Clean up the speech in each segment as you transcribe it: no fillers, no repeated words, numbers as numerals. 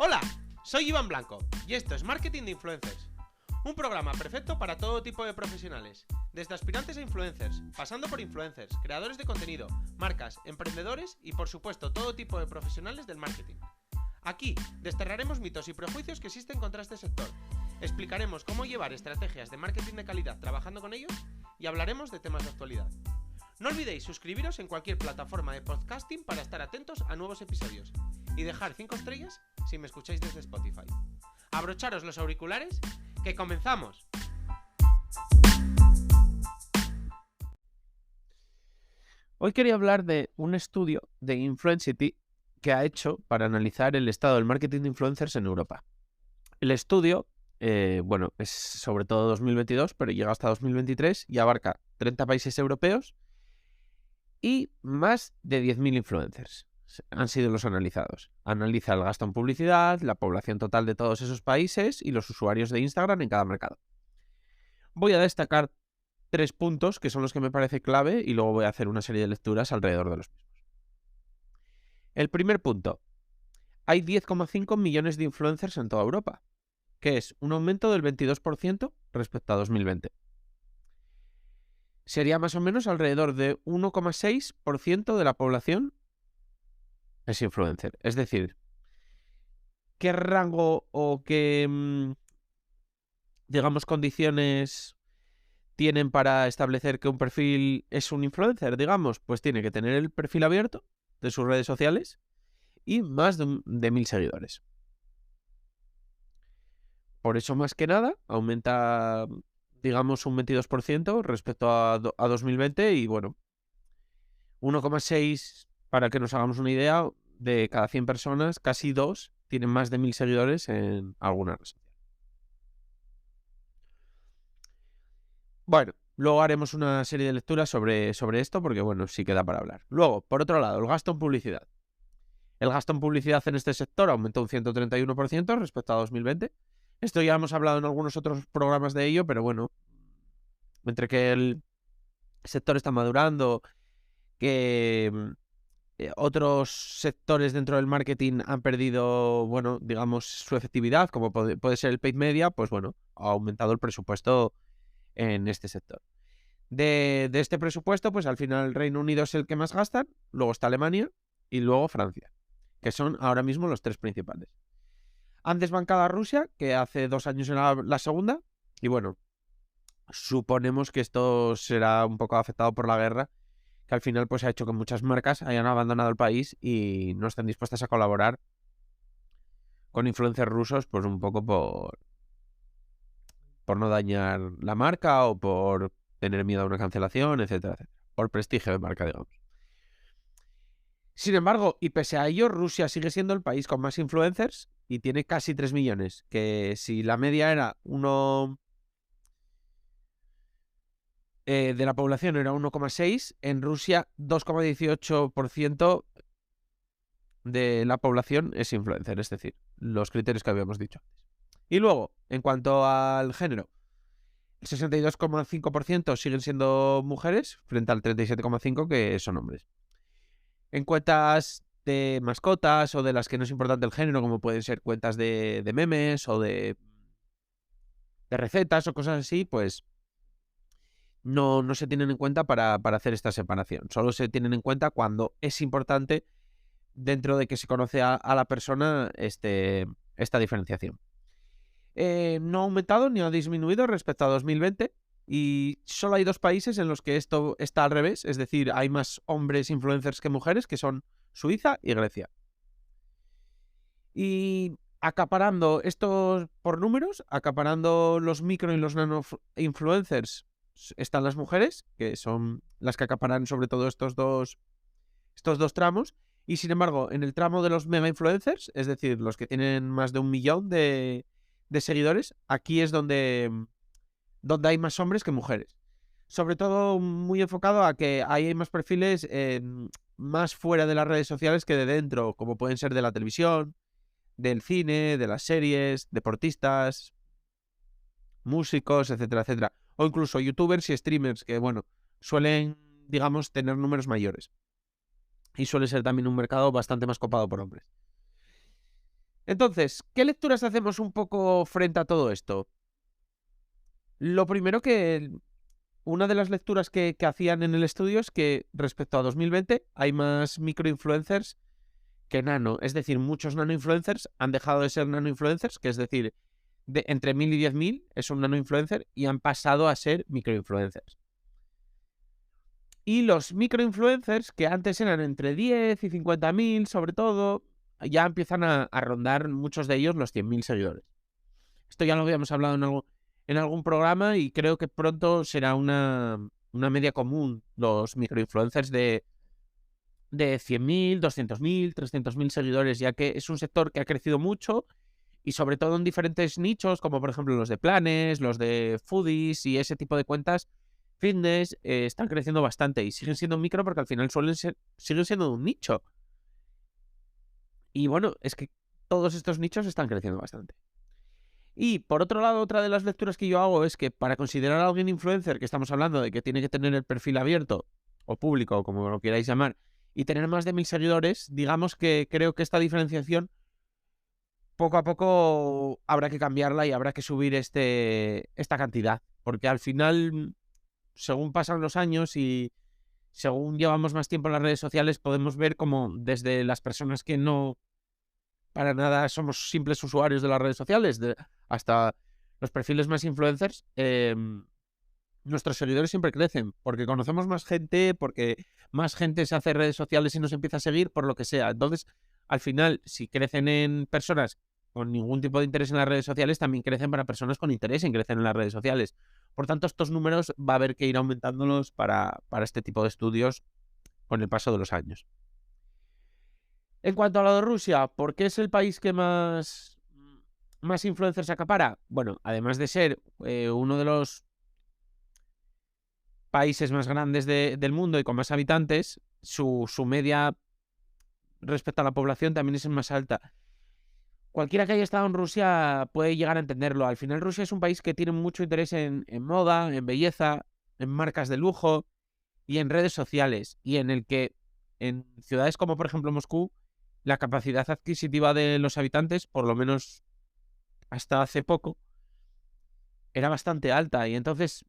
Hola, soy Iván Blanco y esto es Marketing de Influencers. Un programa perfecto para todo tipo de profesionales, desde aspirantes a influencers, pasando por influencers, creadores de contenido, marcas, emprendedores y por supuesto todo tipo de profesionales del marketing. Aquí desterraremos mitos y prejuicios que existen contra este sector, explicaremos cómo llevar estrategias de marketing de calidad trabajando con ellos y hablaremos de temas de actualidad. No olvidéis suscribiros en cualquier plataforma de podcasting para estar atentos a nuevos episodios y dejar 5 estrellas si me escucháis desde Spotify. Abrocharos los auriculares, ¡que comenzamos! Hoy quería hablar de un estudio de Influencity que ha hecho para analizar el estado del marketing de influencers en Europa. El estudio, es sobre todo 2022, pero llega hasta 2023 y abarca 30 países europeos y más de 10.000 influencers han sido los analizados. Analiza el gasto en publicidad, la población total de todos esos países y los usuarios de Instagram en cada mercado. Voy a destacar 3 puntos que son los que me parece clave y luego voy a hacer una serie de lecturas alrededor de los mismos. El primer punto. Hay 10,5 millones de influencers en toda Europa, que es un aumento del 22% respecto a 2020. Sería más o menos alrededor de 1,6% de la población es influencer. Es decir, ¿qué rango o qué, condiciones tienen para establecer que un perfil es un influencer? Pues tiene que tener el perfil abierto de sus redes sociales y más de 1.000 seguidores. Por eso, más que nada, aumenta, un 22% respecto a 2020 y 1,6, para que nos hagamos una idea, de cada 100 personas, casi 2 tienen más de 1.000 seguidores en alguna red social. Luego haremos una serie de lecturas sobre esto porque, sí queda para hablar. Luego, por otro lado, el gasto en publicidad. El gasto en publicidad en este sector aumentó un 131% respecto a 2020. Esto ya hemos hablado en algunos otros programas de ello, pero entre que el sector está madurando, que otros sectores dentro del marketing han perdido, su efectividad, como puede ser el paid media, ha aumentado el presupuesto en este sector. De este presupuesto, al final el Reino Unido es el que más gastan, luego está Alemania y luego Francia, que son ahora mismo los 3 principales. Han desbancado a Rusia, que hace 2 años era la segunda, y suponemos que esto será un poco afectado por la guerra, que al final ha hecho que muchas marcas hayan abandonado el país y no estén dispuestas a colaborar con influencers rusos, un poco por no dañar la marca o por tener miedo a una cancelación, etcétera, etcétera. Por prestigio de marca, digamos. Sin embargo, y pese a ello, Rusia sigue siendo el país con más influencers y tiene casi 3 millones, que si la media era de la población era 1,6, en Rusia 2,18% de la población es influencer, es decir, los criterios que habíamos dicho antes. Y luego, en cuanto al género, el 62,5% siguen siendo mujeres frente al 37,5% que son hombres. En cuentas de mascotas o de las que no es importante el género, como pueden ser cuentas de memes o de recetas o cosas así, no se tienen en cuenta para hacer esta separación. Solo se tienen en cuenta cuando es importante, dentro de que se conoce a la persona, esta diferenciación. No ha aumentado ni ha disminuido respecto a 2020 y solo hay 2 países en los que esto está al revés, es decir, hay más hombres influencers que mujeres, que son Suiza y Grecia. Y acaparando estos por números, acaparando los micro y los nano influencers, están las mujeres, que son las que acaparan sobre todo estos dos tramos. Y sin embargo, en el tramo de los mega influencers, es decir, los que tienen más de 1 millón de seguidores, aquí es donde hay más hombres que mujeres. Sobre todo muy enfocado a que hay más perfiles más fuera de las redes sociales que de dentro, como pueden ser de la televisión, del cine, de las series, deportistas, músicos, etcétera, etcétera. O incluso youtubers y streamers que, suelen, tener números mayores. Y suele ser también un mercado bastante más copado por hombres. Entonces, ¿qué lecturas hacemos un poco frente a todo esto? Lo primero que una de las lecturas que hacían en el estudio es que respecto a 2020 hay más microinfluencers que nano. Es decir, muchos nanoinfluencers han dejado de ser nanoinfluencers, que es decir, entre 1000 y 10.000 es un nanoinfluencer, y han pasado a ser microinfluencers. Y los microinfluencers, que antes eran entre 10 y 50.000, sobre todo, ya empiezan a rondar muchos de ellos los 100.000 seguidores. Esto ya lo habíamos hablado en algún programa y creo que pronto será una media común los microinfluencers de 100.000, 200.000, 300.000 seguidores, ya que es un sector que ha crecido mucho y sobre todo en diferentes nichos, como por ejemplo los de planes, los de foodies y ese tipo de cuentas fitness, están creciendo bastante y siguen siendo micro porque al final siguen siendo un nicho. Y bueno, es que todos estos nichos están creciendo bastante. Y por otro lado, otra de las lecturas que yo hago es que para considerar a alguien influencer, que estamos hablando de que tiene que tener el perfil abierto o público, o como lo queráis llamar, y tener más de 1000 seguidores, digamos que creo que esta diferenciación poco a poco habrá que cambiarla y habrá que subir esta cantidad, porque al final, según pasan los años y según llevamos más tiempo en las redes sociales, podemos ver como desde las personas que no para nada somos simples usuarios de las redes sociales, hasta los perfiles más influencers, nuestros seguidores siempre crecen, porque conocemos más gente, porque más gente se hace redes sociales y nos empieza a seguir, por lo que sea. Entonces, al final, si crecen en personas con ningún tipo de interés en las redes sociales, también crecen para personas con interés en crecer en las redes sociales. Por tanto, estos números va a haber que ir aumentándolos para este tipo de estudios con el paso de los años. En cuanto a lo de Rusia, ¿por qué es el país que más influencers acapara? Bueno, además de ser uno de los países más grandes del mundo y con más habitantes, su media respecto a la población también es más alta. Cualquiera que haya estado en Rusia puede llegar a entenderlo. Al final Rusia es un país que tiene mucho interés en moda, en belleza, en marcas de lujo y en redes sociales, y en el que en ciudades como por ejemplo Moscú, la capacidad adquisitiva de los habitantes, por lo menos hasta hace poco, era bastante alta. Y entonces,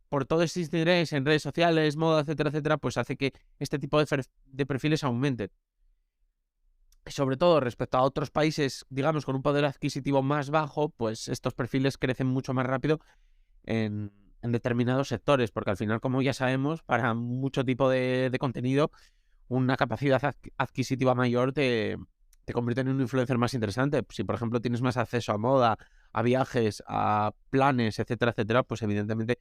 por todo este interés en redes sociales, moda, etcétera, etcétera, pues hace que este tipo de perfiles aumenten. Sobre todo respecto a otros países, digamos, con un poder adquisitivo más bajo, pues estos perfiles crecen mucho más rápido en determinados sectores, porque al final, como ya sabemos, para mucho tipo de contenido, una capacidad adquisitiva mayor te convierte en un influencer más interesante. Si, por ejemplo, tienes más acceso a moda, a viajes, a planes, etcétera, etcétera, pues evidentemente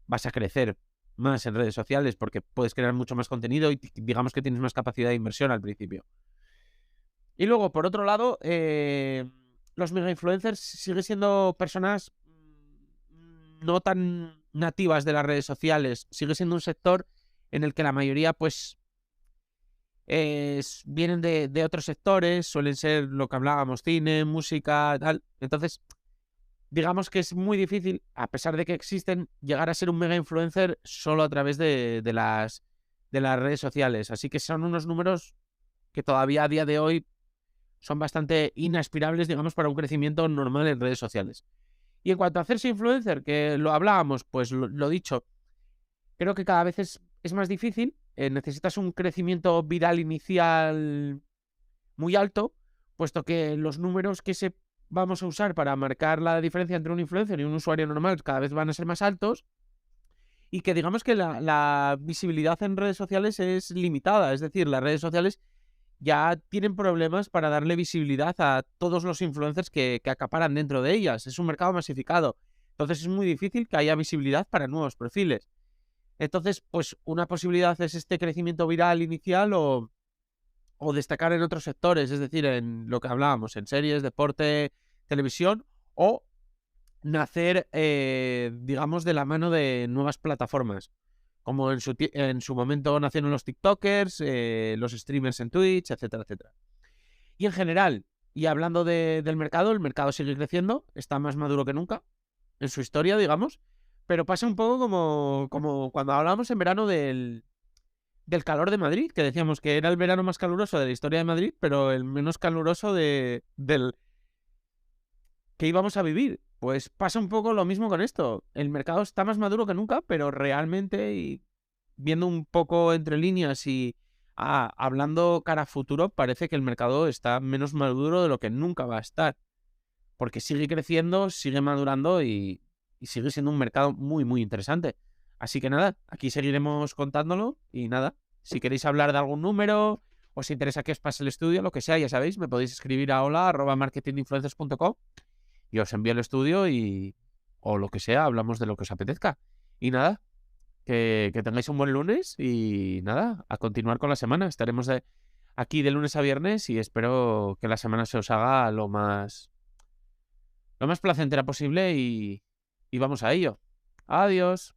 vas a crecer más en redes sociales porque puedes crear mucho más contenido y digamos que tienes más capacidad de inversión al principio. Y luego, por otro lado, los mega influencers siguen siendo personas no tan nativas de las redes sociales. Sigue siendo un sector en el que la mayoría, pues, vienen de otros sectores, suelen ser lo que hablábamos, cine, música, tal. Entonces, digamos que es muy difícil, a pesar de que existen, llegar a ser un mega influencer solo a través de las redes sociales. Así que son unos números que todavía a día de hoy son bastante inaspirables, digamos, para un crecimiento normal en redes sociales. Y en cuanto a hacerse influencer, que lo hablábamos, pues lo dicho, creo que cada vez es más difícil. Necesitas un crecimiento viral inicial muy alto, puesto que los números que vamos a usar para marcar la diferencia entre un influencer y un usuario normal cada vez van a ser más altos, y que digamos que la visibilidad en redes sociales es limitada. Es decir, las redes sociales ya tienen problemas para darle visibilidad a todos los influencers que acaparan dentro de ellas. Es un mercado masificado. Entonces es muy difícil que haya visibilidad para nuevos perfiles. Entonces, pues una posibilidad es este crecimiento viral inicial o destacar en otros sectores, es decir, en lo que hablábamos, en series, deporte, televisión, o nacer, digamos, de la mano de nuevas plataformas. Como en su momento nacieron los TikTokers, los streamers en Twitch, etcétera, etcétera. Y en general, y hablando del mercado, el mercado sigue creciendo, está más maduro que nunca en su historia, digamos, pero pasa un poco como cuando hablábamos en verano del del calor de Madrid, que decíamos que era el verano más caluroso de la historia de Madrid, pero el menos caluroso del que íbamos a vivir. Pues pasa un poco lo mismo con esto. El mercado está más maduro que nunca, pero realmente, y viendo un poco entre líneas y hablando cara a futuro, parece que el mercado está menos maduro de lo que nunca va a estar. Porque sigue creciendo, sigue madurando y sigue siendo un mercado muy, muy interesante. Así que nada, aquí seguiremos contándolo y nada, si queréis hablar de algún número, os interesa que os pase el estudio, lo que sea, ya sabéis, me podéis escribir a hola@marketinginfluencers.com y os envío el estudio o lo que sea, hablamos de lo que os apetezca. Y nada, que tengáis un buen lunes y nada, a continuar con la semana. Estaremos aquí de lunes a viernes y espero que la semana se os haga lo más placentera posible y vamos a ello. Adiós.